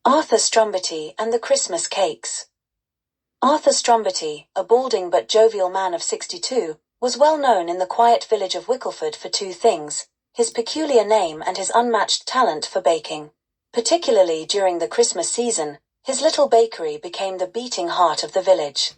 Arthur Strumbutty and the Christmas Cakes. Arthur Strumbutty, a balding but jovial man of 62, was well known in the quiet village of Wickleford for two things: his peculiar name and his unmatched talent for baking. Particularly during the Christmas season, his little bakery became the beating heart of the village.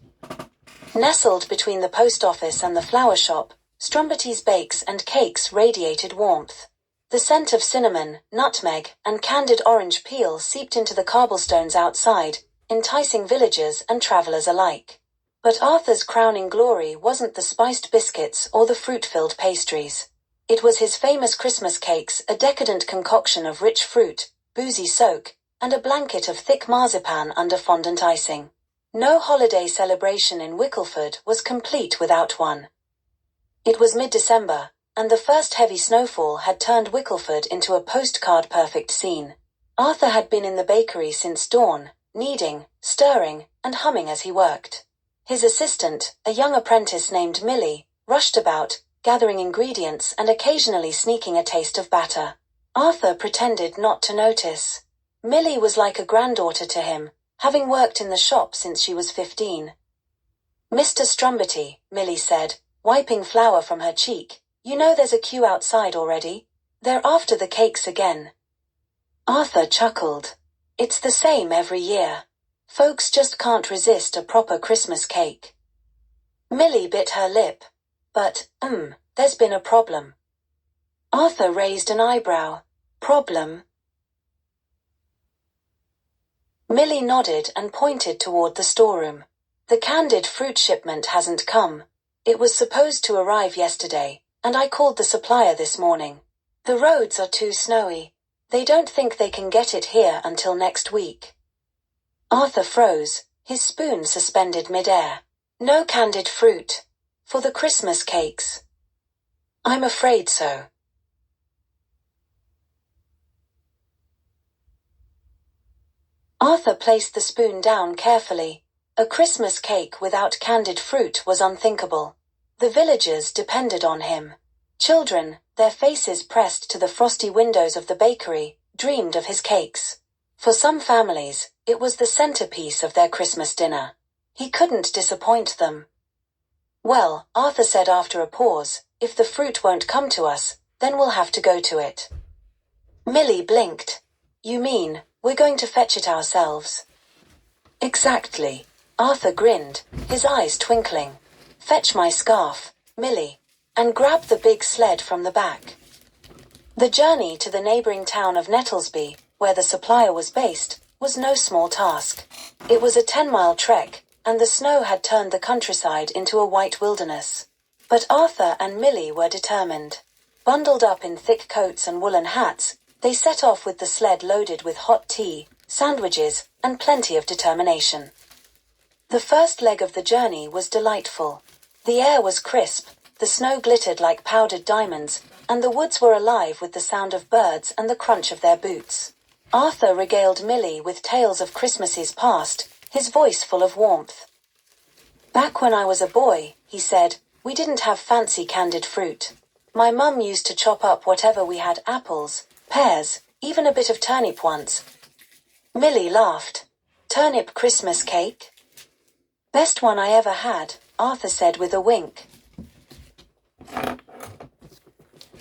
Nestled between the post office and the flower shop, Strumbutty's bakes and cakes radiated warmth. The scent of cinnamon, nutmeg, and candied orange peel seeped into the cobblestones outside, enticing villagers and travelers alike. But Arthur's crowning glory wasn't the spiced biscuits or the fruit-filled pastries. It was his famous Christmas cakes, a decadent concoction of rich fruit, boozy soak, and a blanket of thick marzipan under fondant icing. No holiday celebration in Wickleford was complete without one. It was mid-December, and the first heavy snowfall had turned Wickleford into a postcard-perfect scene. Arthur had been in the bakery since dawn, kneading, stirring, and humming as he worked. His assistant, a young apprentice named Milly, rushed about, gathering ingredients and occasionally sneaking a taste of batter. Arthur pretended not to notice. Milly was like a granddaughter to him, having worked in the shop since she was 15. "Mr. Strumbutty," Milly said, wiping flour from her cheek, "you know there's a queue outside already? They're after the cakes again." Arthur chuckled. "It's the same every year. Folks just can't resist a proper Christmas cake." Milly bit her lip. "But, there's been a problem." Arthur raised an eyebrow. "Problem?" Milly nodded and pointed toward the storeroom. "The candied fruit shipment hasn't come. It was supposed to arrive yesterday, and I called the supplier this morning. The roads are too snowy. They don't think they can get it here until next week." Arthur froze, his spoon suspended mid-air. "No candied fruit. For the Christmas cakes." "I'm afraid so." Arthur placed the spoon down carefully. A Christmas cake without candied fruit was unthinkable. The villagers depended on him. Children, their faces pressed to the frosty windows of the bakery, dreamed of his cakes. For some families, it was the centerpiece of their Christmas dinner. He couldn't disappoint them. "Well," Arthur said after a pause, "if the fruit won't come to us, then we'll have to go to it." Milly blinked. "You mean, we're going to fetch it ourselves?" "Exactly." Arthur grinned, his eyes twinkling. "Fetch my scarf, Milly, and grab the big sled from the back." The journey to the neighboring town of Nettlesby, where the supplier was based, was no small task. It was a 10-mile trek, and the snow had turned the countryside into a white wilderness. But Arthur and Milly were determined. Bundled up in thick coats and woolen hats, they set off with the sled loaded with hot tea, sandwiches, and plenty of determination. The first leg of the journey was delightful. The air was crisp, the snow glittered like powdered diamonds, and the woods were alive with the sound of birds and the crunch of their boots. Arthur regaled Milly with tales of Christmases past, his voice full of warmth. "Back when I was a boy," he said, "we didn't have fancy candied fruit. My mum used to chop up whatever we had: apples, pears, even a bit of turnip once." Milly laughed. "Turnip Christmas cake?" "Best one I ever had," Arthur said with a wink.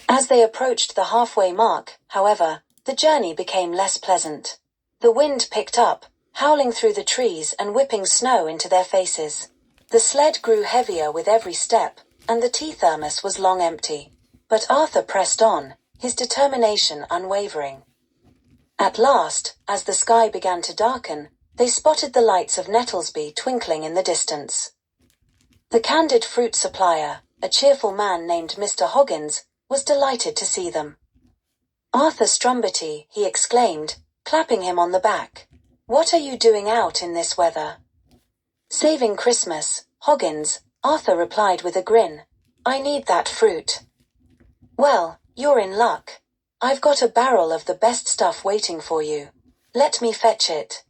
As they approached the halfway mark, however, the journey became less pleasant. The wind picked up, howling through the trees and whipping snow into their faces. The sled grew heavier with every step, and the tea thermos was long empty. But Arthur pressed on, his determination unwavering. At last, as the sky began to darken, they spotted the lights of Nettlesby twinkling in the distance. The candied fruit supplier, a cheerful man named Mr. Hoggins, was delighted to see them. "Arthur Strumbutty," he exclaimed, clapping him on the back. "What are you doing out in this weather?" "Saving Christmas, Hoggins," Arthur replied with a grin. "I need that fruit." "Well, you're in luck. I've got a barrel of the best stuff waiting for you. Let me fetch it."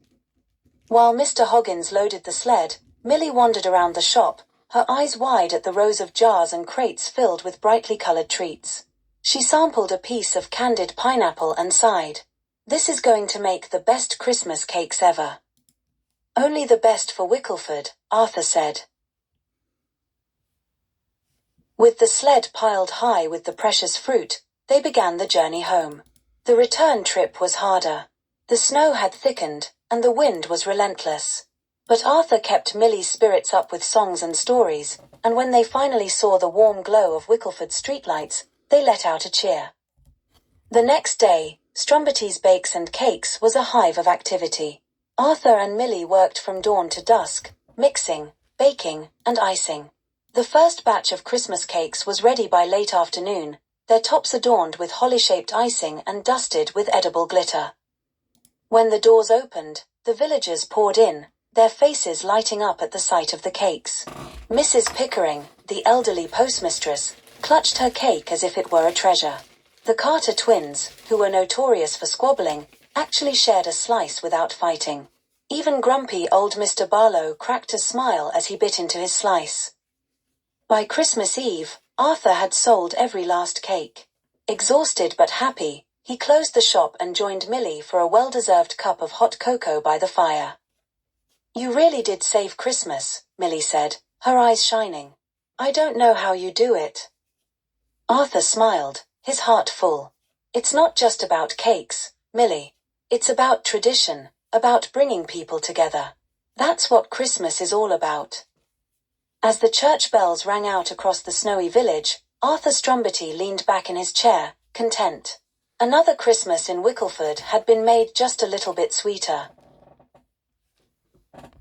While Mr. Hoggins loaded the sled, Milly wandered around the shop, her eyes wide at the rows of jars and crates filled with brightly colored treats. She sampled a piece of candied pineapple and sighed. "This is going to make the best Christmas cakes ever." "Only the best for Wickleford," Arthur said. With the sled piled high with the precious fruit, they began the journey home. The return trip was harder. The snow had thickened, and the wind was relentless. But Arthur kept Millie's spirits up with songs and stories, and when they finally saw the warm glow of Wickleford streetlights, they let out a cheer. The next day, Strumbutty's Bakes and Cakes was a hive of activity. Arthur and Millie worked from dawn to dusk, mixing, baking, and icing. The first batch of Christmas cakes was ready by late afternoon, their tops adorned with holly-shaped icing and dusted with edible glitter. When the doors opened, the villagers poured in, their faces lighting up at the sight of the cakes. Mrs. Pickering, the elderly postmistress, clutched her cake as if it were a treasure. The Carter twins, who were notorious for squabbling, actually shared a slice without fighting. Even grumpy old Mr. Barlow cracked a smile as he bit into his slice. By Christmas Eve, Arthur had sold every last cake. Exhausted but happy, he closed the shop and joined Millie for a well-deserved cup of hot cocoa by the fire. "You really did save Christmas," Millie said, her eyes shining. "I don't know how you do it." Arthur smiled, his heart full. "It's not just about cakes, Millie. It's about tradition, about bringing people together. That's what Christmas is all about." As the church bells rang out across the snowy village, Arthur Strumbutty leaned back in his chair, content. Another Christmas in Wickleford had been made just a little bit sweeter.